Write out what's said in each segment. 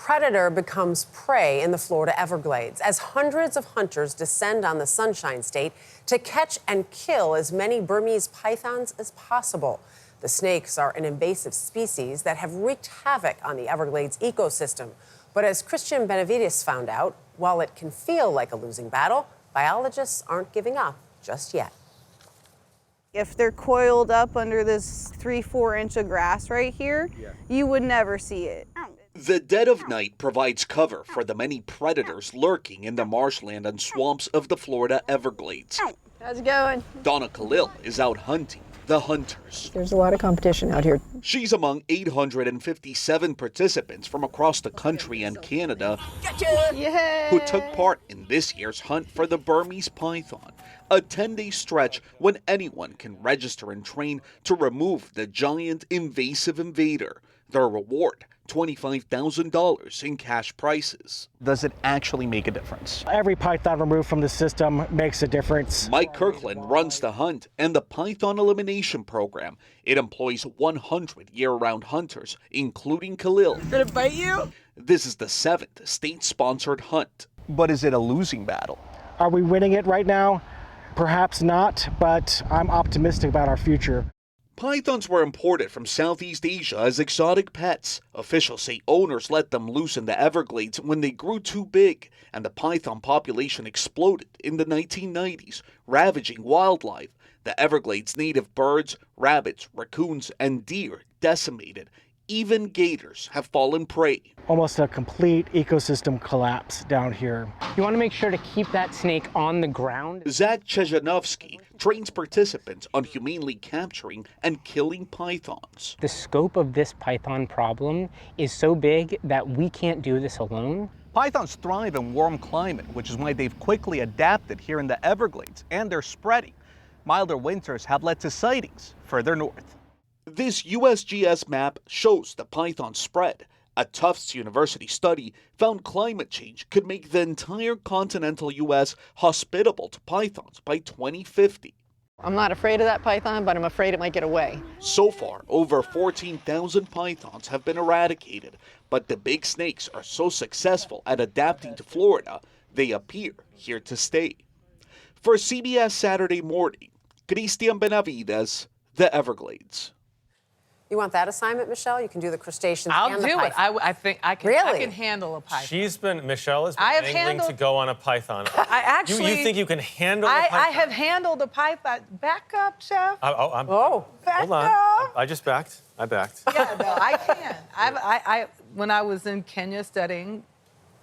predator becomes prey in the Florida Everglades as hundreds of hunters descend on the Sunshine State to catch and kill as many Burmese pythons as possible. The snakes are an invasive species that have wreaked havoc on the Everglades ecosystem. But as Christian Benavides found out, while it can feel like a losing battle, biologists aren't giving up just yet. If they're coiled up under this 3-4 inch of grass right here, you would never see it. The dead of night provides cover for the many predators lurking in the marshland and swamps of the Florida Everglades. How's it going? Donna Khalil is out hunting the hunters. There's a lot of competition out here. She's among 857 participants from across the country and Canada who took part in this year's hunt for the Burmese python, a 10-day stretch when anyone can register and train to remove the giant invasive invader. Their reward, $25,000 in cash prizes. Does it actually make a difference? Every python removed from the system makes a difference. Mike Kirkland runs the hunt and the Python Elimination Program. It employs 100 year-round hunters, including Khalil. Did it bite you? This is the 7th state-sponsored hunt. But is it a losing battle? Are we winning it right now? Perhaps not, but I'm optimistic about our future. Pythons were imported from Southeast Asia as exotic pets. Officials say owners let them loose in the Everglades when they grew too big, and the python population exploded in the 1990s, ravaging wildlife. The Everglades' native birds, rabbits, raccoons, and deer decimated. Even gators have fallen prey. Almost a complete ecosystem collapse down here. You want to make sure to keep that snake on the ground. Zach Chejanovsky trains participants on humanely capturing and killing pythons. The scope of this python problem is so big that we can't do this alone. Pythons thrive in warm climate, which is why they've quickly adapted here in the Everglades, and they're spreading. Milder winters have led to sightings further north. This USGS map shows the python spread. A Tufts University study found climate change could make the entire continental U.S. hospitable to pythons by 2050. I'm not afraid of that python, but I'm afraid it might get away. So far, over 14,000 pythons have been eradicated, but the big snakes are so successful at adapting to Florida, they appear here to stay. For CBS Saturday Morning, Christian Benavides, the Everglades. You want that assignment, Michelle? You can do the crustaceans I'll and the do it. python. I think I can. Really? I can handle a python. Michelle has been I have angling handled- to go on a python. I actually. You think you can handle a python? I have handled a python. Back up, Chef. Back hold on. up. I just backed. I backed. Yeah, no, I can. I when I was in Kenya studying,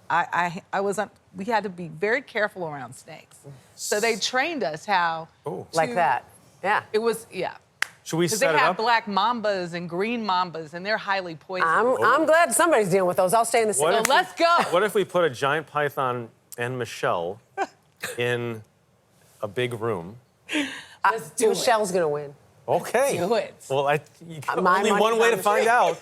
I was on. We had to be very careful around snakes. So they trained us how. Like that. Yeah. It was Should we Because set they it have up? black mambas and green mambas, and they're highly poisonous. I'm glad somebody's dealing with those. I'll stay in the city. What So if- let's go. What if we put a giant python and Michelle in a big room? Let's do Michelle's going to win. Okay. Do it. Well, My only money's one way on to find out.